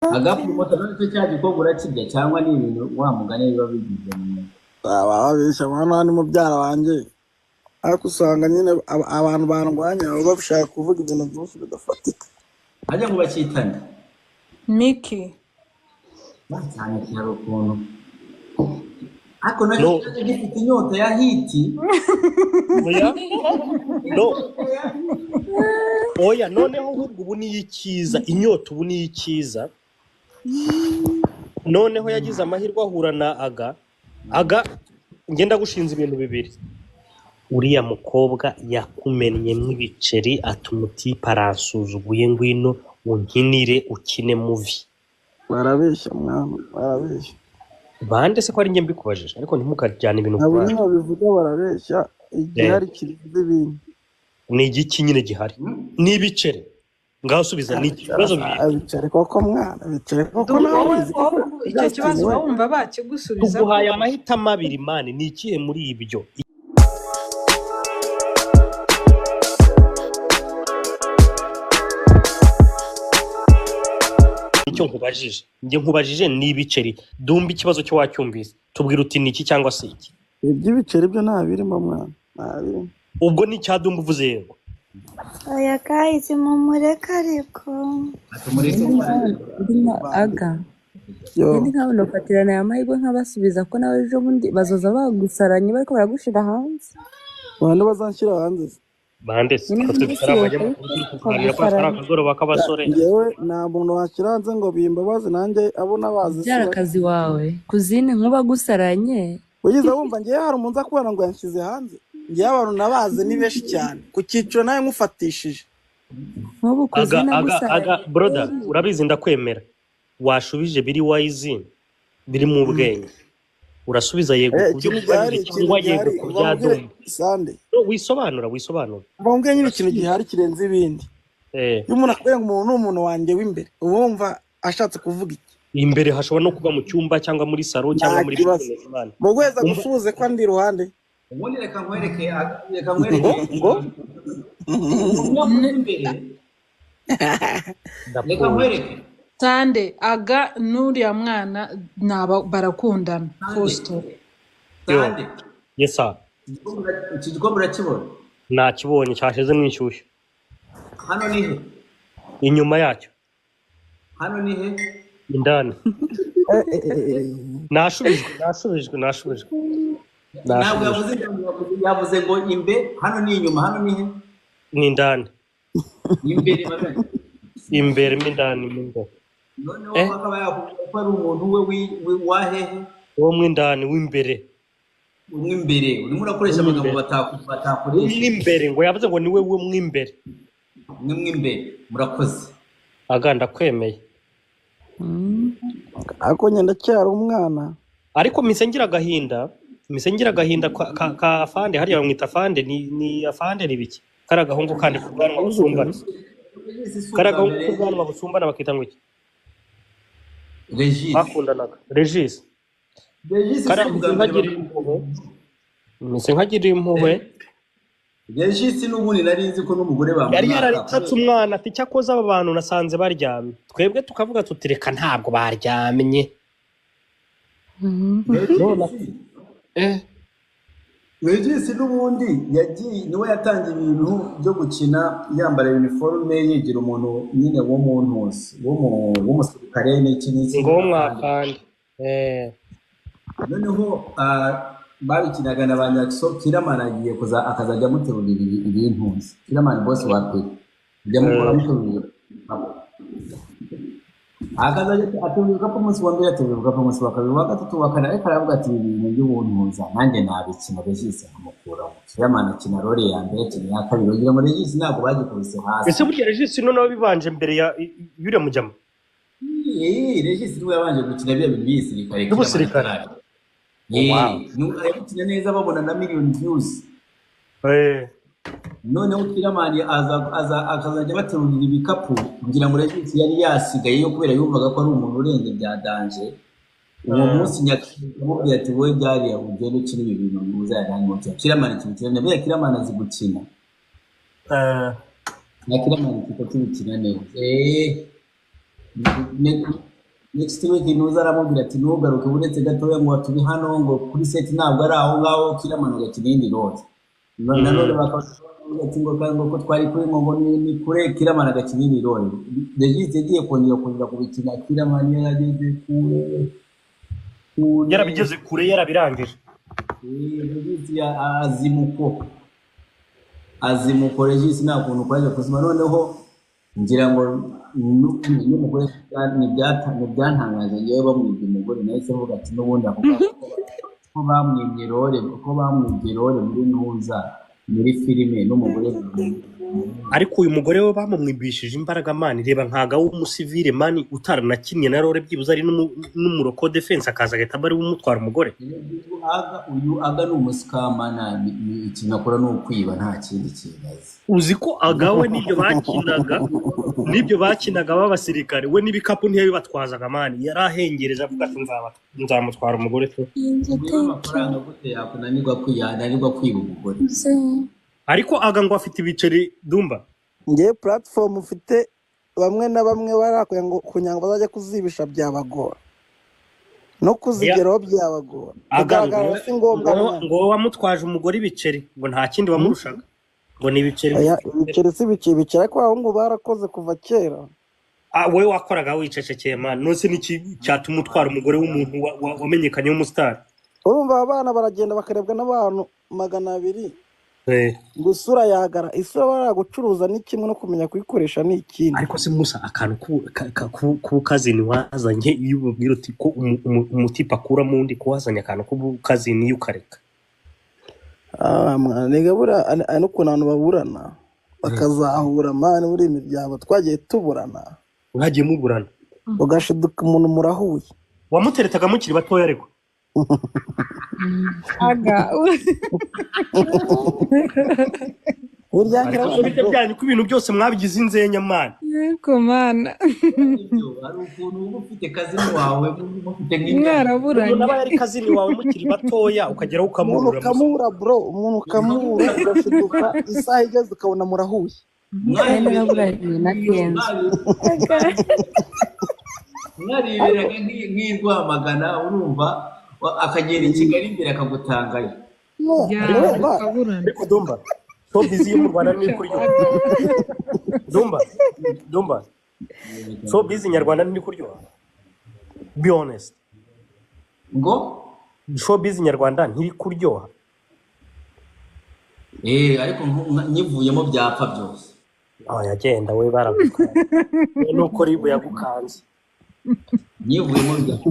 agapromoter n'icyo cya gikorwa urakirya cyangwa ni ibintu wa mugani biba bigize mu babisha mwana ni mubyara wanjye ariko usanga nyine abantu barwanya baba bashaka kuvuga ibintu byinshi bidafatika ajya ngo bakitane Miki cyane cyane ukuntu ako nacyo gifite inyota ya hiti oya no oya noneho ubu ni ikiza inyota ubu ni ikiza noneho yagize amahirwe ahura na aga ngenda gushinza ibintu bibiri uriya mukobwa yakumennye mw'ibiceri atumuti parasuzuguye ngwino unkinire ukine movie barabeshya mwana barabeshya bande se ko ari njye mbikubajije ariko ntimukajyana ibintu abo kwa niho bivuga barabeshya igihari kirivuze ibintu ni igiki nyine gihari ni ibiceri ngaho subiza ni ikibazo bicare koko mwana bicare koko nawe icyo kibazo wumva bakigusubiza tuguhaye amahitamo abiri mani ni ikihe muri ibyo icyo nkubajije ni ibiceri dumba ikibazo cyo wacyumvise tubwira uti ni iki cyangwa se iki iby'ibiceri byo nta birimo mwana nta birimo ubwo ni icyadumba uvuze yego oya guys mumureka ariko ndimo aga ndi nkabona ufatirana aya mahirwe nk'abasubiza ko nawe ejo bundi bazoza bagusaranye bariko baragushira hanze abantu bazanshyira hanze bande se ko tutari abanyamakuru kuganira ko atari akagoroba k'abasore yewe nta muntu washyira hanze ngo bimbabaze nanjye abo nabazi byara akazi wawe kuzine nk'ubagusaranye ugize wumva ngiye hari umuntu akubona ngo yanshyize hanze ngiye abantu nabazi ni benshi cyane ku cyiciro nawe nkufatishije nk'ubu kuzine aga brother urabizi ndakwemera washubije biri wise biri mu bwenge urasubiza yego kubyo cyangwa yego kubyadumba sande wisobanura mbonge nyine ikintu gihari kirenze ibindi iyo umuntu akwenga umuntu n'umuntu wanjye w'imbere ubumva ashatse kuvuga iki imbere hashobora no kuba mu cyumba cyangwa muri salo cyangwa muri business mu gweza gusubize ko ndi iruhande ubundi reka nkwereke ngo reka nkwereke Sande aga n'uriya mwana barakundana posto Sande yes sir iki gikombe urakibona nakibonye cyashize mu inshyushyu hano ni he inyuma yacyo hano ni he indani nashubijwe ntabwo yavuze ngo imbe hano ni inyuma hano ni he ni indani imbere bagani imbere mindani noneho akaba yavuga ko ari umuntu we wahehe uwo mwindani w'imbere umwimbere urimo urakoresha amagambo batakoresha umwimbere ngo yavuze ngo niwe w'umwimbere murakoze aganda kwemeye ako nyenda cyari umwana ariko misengira agahinda ka afande hariya bamwita afande ni afande ribiki karagahungu kandi kubwanwa busumbana bakita ngo iki Regis bakundanaga Regis nkagira impuhwe Regis n'ubundi nari nzi ko n'umugore bamwe yari yaratatse umwana ati cyakoze aba bantu nasanze baryamye twebwe tukavuga tutireka ntabwo baryamye Regis n'ubundi yagiye niwe yatangiye ibintu byo gukina yambara uniforme yigira umuntu nyine wo mu ntuzi wo musirikare n'iki ngomwa kandi noneho babikinaga na banyakso Kiramana agiye akazajya muterurira ibintuzi Kiramana boss wa pe ajya mukora muterurira akazajya aterurira ko munsi wa mbere aterurira ko munsi wa kabiri wa gatatu wa kane ariko aravuga ati ibintu by'ubuntuza nanjye nabikina Regis nkamukuraho Kiramana kina role ya mbere kina ya kabiri ugira muri Regis ntabwo bagikubise hasi ese burya Regis noneho bibanje mbere ya yure mujyamo Regis niwe yabanje gukina bya bintu by'isirikare nuko yabikina neza babona na million views noneho Kiramani akazajya baterurira ibikapu kugira ngo Regis yari yasigaye yo kubera yumvaga ko ari umuntu urenge bya danje uwo munsi nyakubwira ati wowe byari ugende ukina ibi bintu uzajyana mu cyo Kiramani kimukina bya Kiramani azi gukina na Kiramani kikakina neza next week nuza aramubwira ati ntugaruke uretse gatoya ngo turi hano ngo kuri set ntabwo ari aho ngaho Kiramani agakina iyindi role nanone bakavuga ati ngo kandi ko twari kuri ngo ni kure Kiramani agakina iyindi role Regis yagiye kongera kubikina Kiramani yageze kure yarabigeze kure yarabirangije Regis azimuko Regis nta kuntu kwaje kuzima noneho ngira ngo n'umugore ntibyantangaje ngewe bamwibye umugore nahise mvuga ati n'ubundi avuga ko bamwibye role muri ntuza muri filime n'umugore ariko uyu mugore we bamumwibishije imbaraga mani reba nkaga w'umusivile mani utaranakinnye na role byibuze ari n'umuroko defense akaza agahita bari bumutwara umugore uyu aga ni umusikamana ikintu akora ni ukwiba nta kindi kibazo uzi ko agawe n'ibyo bakinaga b'abasirikare we n'ibikapu ntiyabibatwazaga mani yarahengereje avuga ati nzamutwara umugore tu amafaranga gute yakunanirwa kwiba umugore ariko aga ngo afite ibiceri Dumba ngiye platform ufite bamwe na bamwe barakuye ngo kunyanga bazajya kuzibisha byabagora no kuzigeraho byabagora agaragara si ngombwa ngo wamutwaje umugore ibiceri ngo nta kindi wamurushaga ngo ni ibiceri si biceri ariko abahungu barakoze kuva kera wowe wakoraga wicecekeye man nose niki cyatuma utwara umugore w'umuntu wamenyekanye w'umustar urumva abana baragenda bakarebwa n'abantu 200 gusura yagara isura baragucuruza ni kimwe no kumenya kuyikoresha ni ikindi ariko se Musa akantu ku kazini wazanye iyo ubwira uti ko umutipa akura mu ndi kuwazanya akantu ku kazini yukareka mwana bura ano kunantu baburana bakazahura mane muri imiryango twagiye tuburana mwagiye muburana ugashiduka umuntu murahuye wamuteretaga mukiri batoya ariko aga uryangira byanyu ko ibintu byose mwabigize inzenya man yego mana hari ukuntu uba ufite kazini wawe ufite mwaraburanye naba yari kazini wawe mukiri batoya ukagera ukamura bro umuntu ukamura ugashiduka isaha igeze ukabona murahuye mwaraburanye na Kenzo mwariberaga nk'irwamagana urumva akagera i Kigali imbere akagutangayo ariko Dumba so busy mu Rwanda ni kuryo Dumba so busy nyarwanda ni kuryo be honest ngo so busy nyarwanda ntiri kuryoha ariko nyivuyemo byapfa byose yagenda we baragukanze nuko ribu yagukanze nyivuyemo byapfa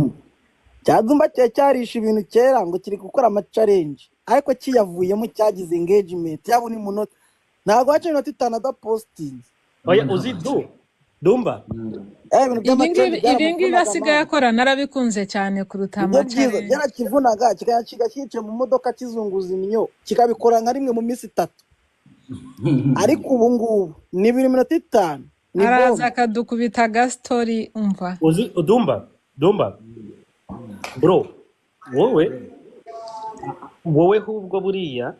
cyadumba cyarisha ibintu kera ngo kiri gukora ama challenge ariko kiyavuyemo cyagize engagement yabo ni munota ntago hace inota 5 da posting uzi Dumba ibingibi basigaye akora narabikunze cyane kuruta ama challenge yarakivunaga kigakice mu modoka kizunguza iminyo kikabikora nka rimwe mu minsi 3 ariko ubu ngubu ni 2 minota 5 araza akadukubita story umva uzi Dumba bro wowe hubwo buriya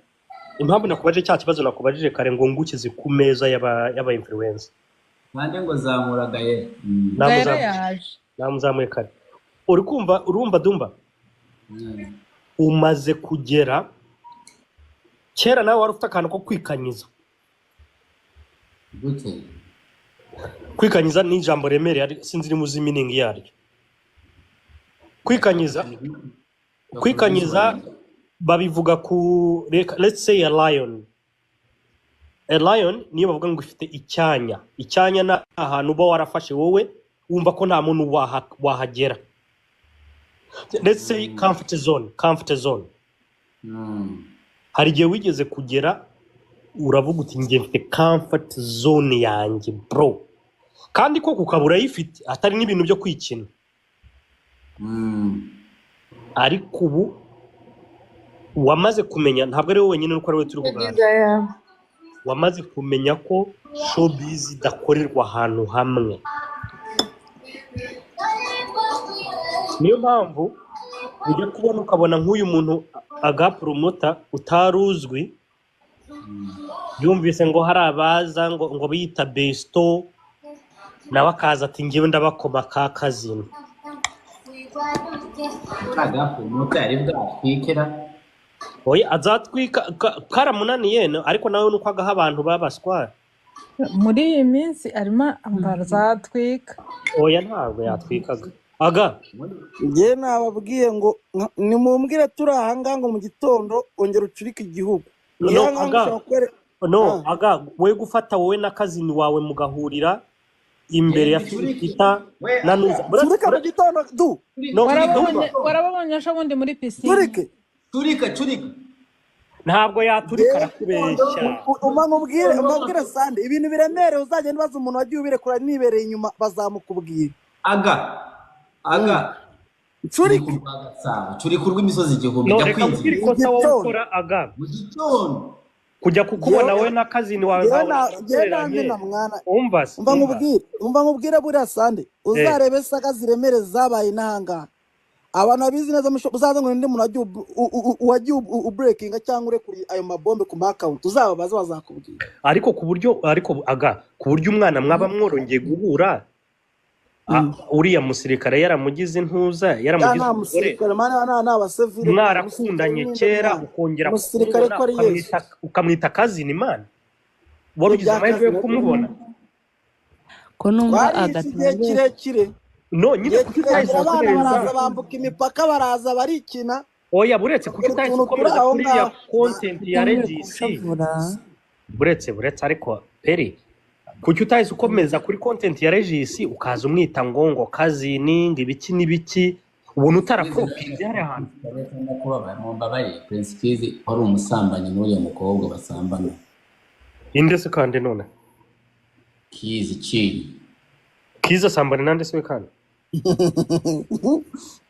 impamvu nakubaje cya kibazo nakubajije kare ngo ngukize ku meza yaba influencer kandi ngo zamuraga ye namuzamuye kare urumva Dumba umaze kugera kera nawe wari ufite akantu ko kwikanyiza gute kwikanyiza ni ijambo remereye sinzi muzi meaning yaryo kwikanyiza babivuga ku let's say a lion niyo bavuga ngo ifite icyanya na ahantu uba warafashe wowe wumva ko nta muntu wahagera let's say comfort zone hari igihe wigeze kugera uravuga uti ngiye mfite comfort zone yanjye bro kandi ko kukabura yifite atari n'ibintu byo kwikina ariko ubu wamaze kumenya ntabwo ari wowe wenyine nuko ari we turi kuganira wamaze kumenya ko showbiz idakorerwa ahantu hamwe niyo mpamvu ujya kubona ukabona nk'uyu muntu agapromota utaruzwi yumvise ngo hari abaza ngo biyita besto nawe akaza ati ngewe ndabakoma ka kazini kagafu mutari bwatwikira oya azatwika karamunaniye ariko nawe nuko agaha abantu babaswa muri iyi minsi arimo azatwika. oya ntabwo yatwikaga aga njye nababwiye ngo nimumbwire turi ahangaha ngo mu gitondo ongera ucurike igihugu aga we gufata wowe na kazini wawe mugahurira imbere ya Filipita na Nuza turika mu gitondo du warabonye ejo bundi muri pisine turika ntabwo yaturika arakubeshya umubwire Sande ibintu biremereye uzagenda ubaza umuntu wagiye ubirekura nibereye inyuma bazamukubwira aga turika urw'imisozi igihumbi ndakwinze ikosa wowe ukora aga mu gitondo kujya kukubona we na kazini wawe umva nkubwire buriya Sande uzarebe saga ziremere zabaye n'ahangaha abantu abizi neza uzaza ngo ndi muntu wagiye ubreakinga cyangwa urekuriye ayo mabombe ku account uzababaza bazakubwira ariko ku buryo umwana mwaba mworongeye guhura uriya musirikare yaramugize intuza yaramugize umusirikare n'abasivile mwarakundanye kera ukongera ukamwita kazini imana wari ugize amahirwe yo kumubona ko numva igihe kirekire nyine kuko utahise baraza bambuka imipaka baraza barikina oya buretse kuko utahise ukomeza kuri ya content ya regisi buretse ariko peri kuki utahise ukomeza kuri content ya regisi ukaza umwita ngo kazini ngo ibiki n'ibiki ubona utarapfopinze hari ahantu mumbabaye Prince Kiz wari umusambanyi n'uriya mukobwa basambana indese kandi none Kiz asambana nande se kandi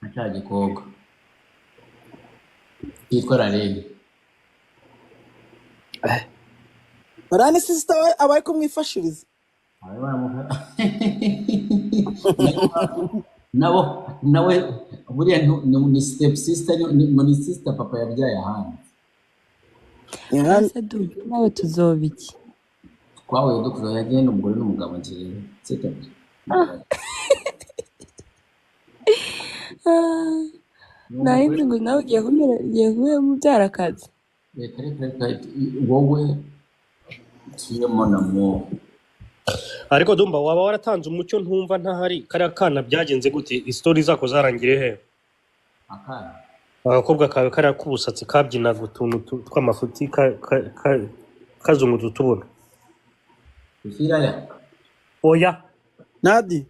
acaje koga yitwa Rarene Rani sister we abaye kumwifashiriza nawe buriya ni step sister ni sister papa yabyaye ahandi nawe tuzobiki twahuye dukuza yagiye n'umugore n'umugabo ngiye nahindi ngo nawe ugiye kumera mubyarakazi reka wowe tuyemo namo ariko dumba waba waratanze umucyo ntumva ntahari kariya kana byagenze gute istori zako zarangire he akana agakobwa kawe kariya k'ubusatsi kabyinaga utuntu tw'amafuti kazungu tutubona oya Nadi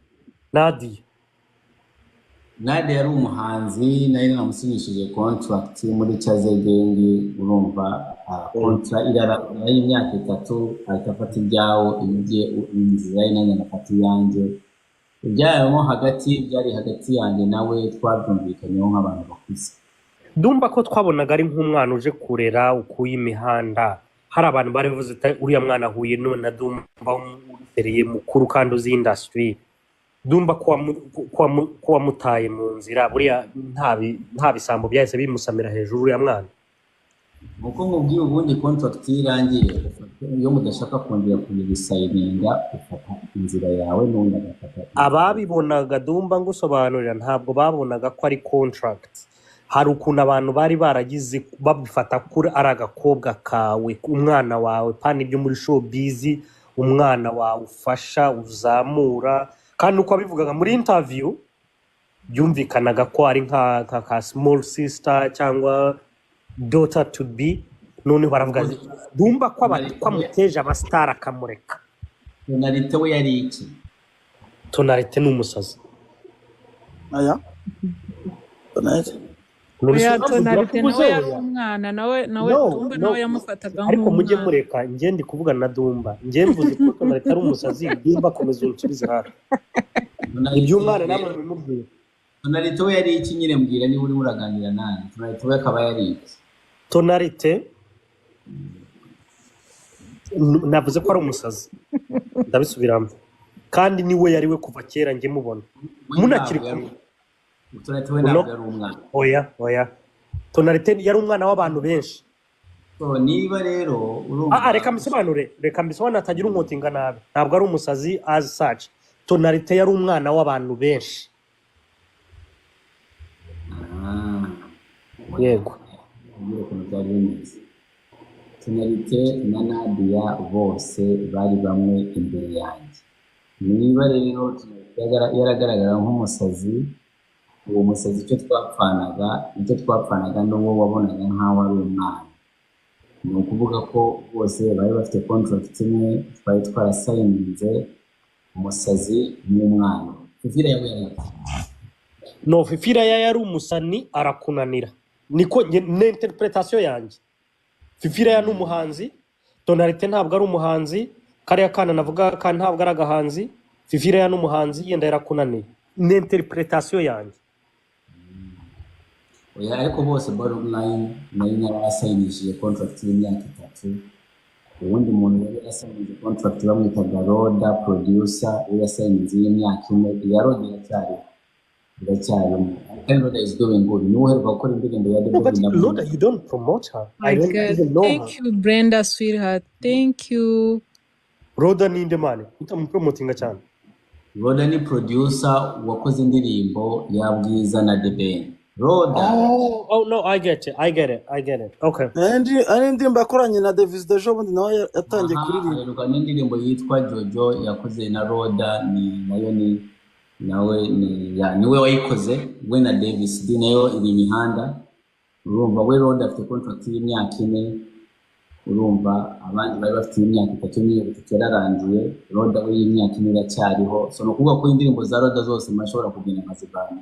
yari umuhanzi nari namusinyishije contract muri Chazegenge urumva contract irarangira y'imyaka 3 ahita afata ibyawo imujye inzira y'inanya nafata yanjye ibyarimo byari hagati yanjye nawe twabyumvikanyeho nk'abantu bakuze dumba ko twabonaga ari nk'umwana uje kurera ukuye imihanda hari abantu bari bavuze uriya mwana ahuye none na Dumba umutereye mukuru kandi uzi industry Dumba kwa mutaye mu nzira buriya nta bisambo byahise bimusamira hejuru uriya mwana uko nkubwiye ubundi contract irangiye iyo mudashaka kongera kuyisayininga ufata inzira yawe n'undi agafata ababibonaga Dumba ngusobanurira ntabwo babonaga ko ari contract hari ukuntu abantu bari baragize babifata kuri ari agakobwa kawe umwana wawe pani ibyo muri showbiz umwana wawe ufasha uzamura kandi uko abivugaga muri interview byumvikanaga ko ari nka small sister cyangwa daughter to be none baravuga Dumba ko amuteje abastar akamureka Tonalite we yari iki Tonalite n'umusazi aya Tonalite nawe yari umwana nawe Dumba nawe yamufataga ariko mujye mureka njye ndi kuvugana na Dumba njye mvuze ko Tonalite ari umusazi Dumba komeza unsubize hafi iby'umwana namwe mubwira Tonalite we yari iki nyine mbwira niba uri muraganira nani Tonalite we akaba yari iki Tonalite navuze ko ari umusazi ndabisubiramo kandi niwe yari we kuva kera njye mubona munakiri kumwe Tonalite we ntabwo yari umwana oya Tonalite yari umwana w'abantu benshi niba rero reka mbisobanure atagira unkotinga nabi ntabwo ari umusazi as such Tonalite yari umwana w'abantu benshi yego kubwira ukuntu byari bimeze. Tonalite na Nadia bose bari bamwe imbere yanjye. Niba rero yaragaragara nk'umusazi, uwo musazi icyo twapfanaga n'uwo wabonaga nk'aho ari umwana. Ni ukuvuga ko bose bari bafite contract imwe, twari twarasayininze umusazi n'umwana. Fifira yawe yari no Fifira yari umusani arakunanira niko n'interpretation yanjye. Fifira ya n'umuhanzi, Tonalite ntabwo ari umuhanzi, kariya kana navuga kandi ntabwo ari agahanzi. Fifira ya n'umuhanzi yenda yarakunaniye n'interpretation yanjye. oya ariko bose bottom line nayo yarasayinishije contract y'imyaka 3. Ubundi muntu yari yasayinije contract bamwitaga Roda producer, we yasayinije y'imyaka 4. Ya Roda iracyarimo. And Roda is doing good. No uheruka gukora indirimbo ya No, but Loda, you don't promote her. I don't even know Thank her. you, Brenda, sweetheart. Thank you. Roda ni ndemane utamupromotinga cyane. Roda ni producer wakoze indirimbo ya Bwiza na The Ben. Roda Oh no, I get it. Okay. ari indirimbo yakoranye na Davis Dejo bundi nawe yatangiye kuririmba. aheruka n'indirimbo yitwa Jojo yakoze na Roda, niwe wayikoze we na Davis D, nayo iri imihanda. Urumva we Roda afite contract y'imyaka 4, urumva abandi bari bafite imyaka 3 n'iyo yararangiye. Roda we y'imyaka 4 iracyariho. So no kuvuga ko indirimbo za Roda zose mashobora kugenda nkazivana.